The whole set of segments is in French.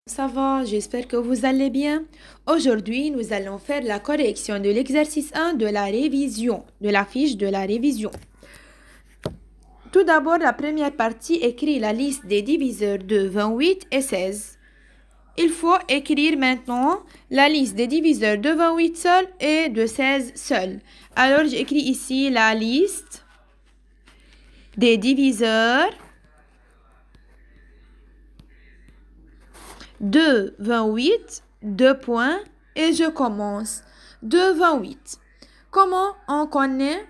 Ça va, j'espère que vous allez bien. Aujourd'hui, nous allons faire la correction de l'exercice 1 de la révision, de la fiche de la révision. Tout d'abord, la première partie écrit la liste des diviseurs de 28 et 16. Il faut écrire maintenant la liste des diviseurs de 28 seuls et de 16 seuls. Alors, j'écris ici la liste des diviseurs de 28, 2 points, et je commence. De 28. Comment on connaît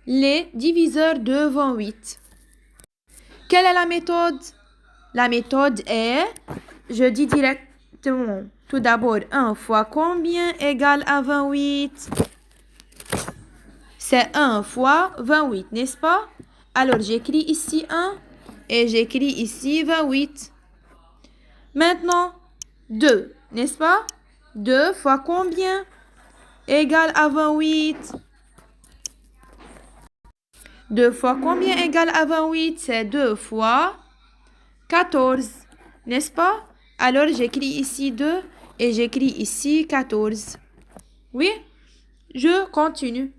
les diviseurs de 28? Quelle est la méthode? La méthode est, je dis directement, tout d'abord, 1 fois combien égale à 28? C'est 1 fois 28, n'est-ce pas? Alors, j'écris ici 1 et j'écris ici 28. Maintenant, 2, n'est-ce pas? 2 fois combien égale à 28? 2 fois combien égale à 28? C'est 2 fois 14, n'est-ce pas? Alors, j'écris ici 2 et j'écris ici 14. Oui? Je continue.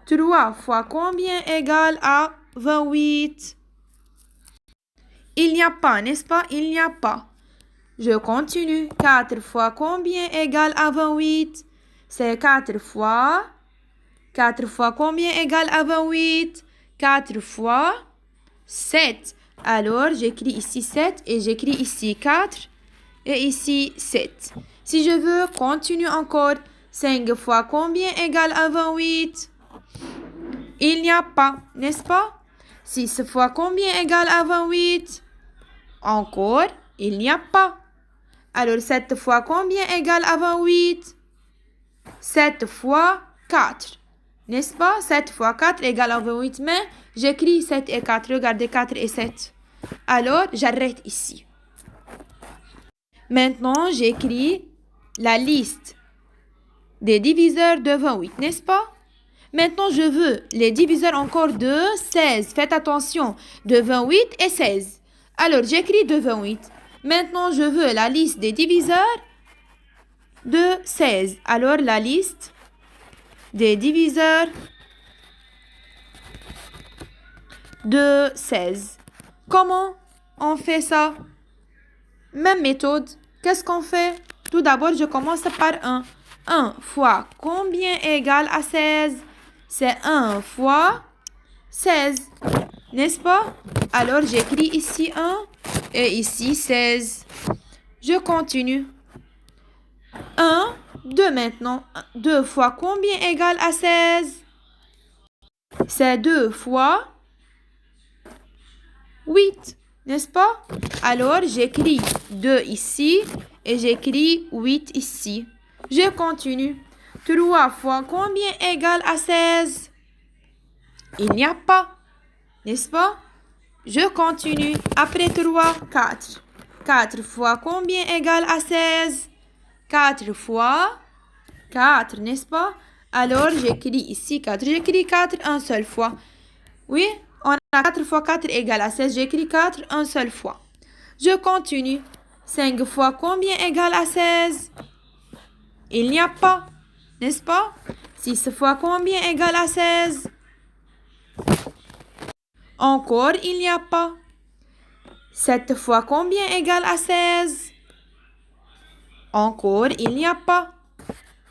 3 fois combien égale à 28? Il n'y a pas, n'est-ce pas? Il n'y a pas. Je continue. 4 fois combien égale à 28? C'est 4 fois. 4 fois combien égale à 28? 4 fois 7. Alors, j'écris ici 7 et j'écris ici 4 et ici 7. Si je veux, continue encore. 5 fois combien égale à 28? Il n'y a pas, n'est-ce pas? 6 fois combien égale à 28? Encore, il n'y a pas. Alors, 7 fois combien égale à 28? 7 fois 4. N'est-ce pas? 7 fois 4 égale à 28. Mais j'écris 7 et 4. Regardez, 4 et 7. Alors, j'arrête ici. Maintenant, j'écris la liste des diviseurs de 28. N'est-ce pas? Maintenant, je veux les diviseurs encore de 16. Faites attention. De 28 et 16. Alors, j'écris de 28. Maintenant, je veux la liste des diviseurs de 16. Alors, la liste des diviseurs de 16. Comment on fait ça? Même méthode. Qu'est-ce qu'on fait? Tout d'abord, je commence par 1. 1 fois combien égale à 16? C'est 1 fois 16. N'est-ce pas? Alors, j'écris ici 1 et ici 16. Je continue. 1, 2 maintenant. 2 fois combien égale à 16? C'est 2 fois 8, n'est-ce pas? Alors, j'écris 2 ici et j'écris 8 ici. Je continue. 3 fois combien égale à 16? Il n'y a pas, n'est-ce pas? Je continue. Après 3, 4. 4 fois combien égale à 16? 4 fois 4, n'est-ce pas? Alors, j'écris ici 4. J'écris 4 une seule fois. Oui, on a 4 fois 4 égale à 16. J'écris 4 une seule fois. Je continue. 5 fois combien égale à 16? Il n'y a pas, n'est-ce pas? 6 fois combien égale à 16? Encore, il n'y a pas. 7 fois combien égale à 16? Encore, il n'y a pas.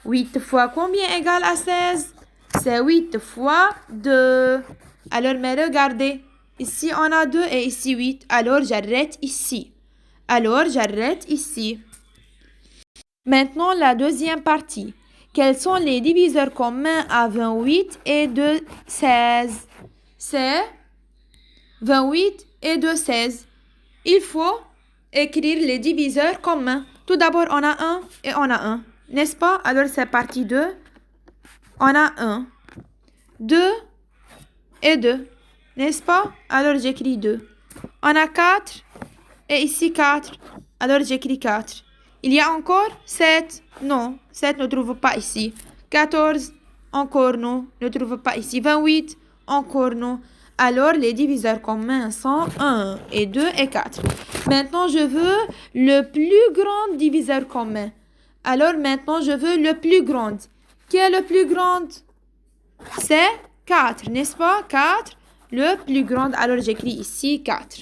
8 fois combien égale à 16? C'est 8 fois 2. Alors, mais regardez. Ici, on a 2 et ici 8. Alors, j'arrête ici. Maintenant, la deuxième partie. Quels sont les diviseurs communs à 28 et de 16? C'est 28 et de 16. Il faut écrire les diviseurs communs. Tout d'abord, on a 1 et on a 1. N'est-ce pas? Alors, c'est partie 2. On a 1. 2 et 2. N'est-ce pas? Alors, j'écris 2. On a 4 et ici 4. Alors, j'écris 4. Il y a encore 7. Non, 7 ne trouve pas ici. 14. Encore non, ne trouve pas ici. 28. Encore non. Alors, les diviseurs communs sont 1 et 2 et 4. Maintenant, je veux le plus grand diviseur commun. Alors, maintenant, je veux le plus grand. Qui est le plus grand? C'est 4, n'est-ce pas? 4, le plus grand. Alors, j'écris ici 4.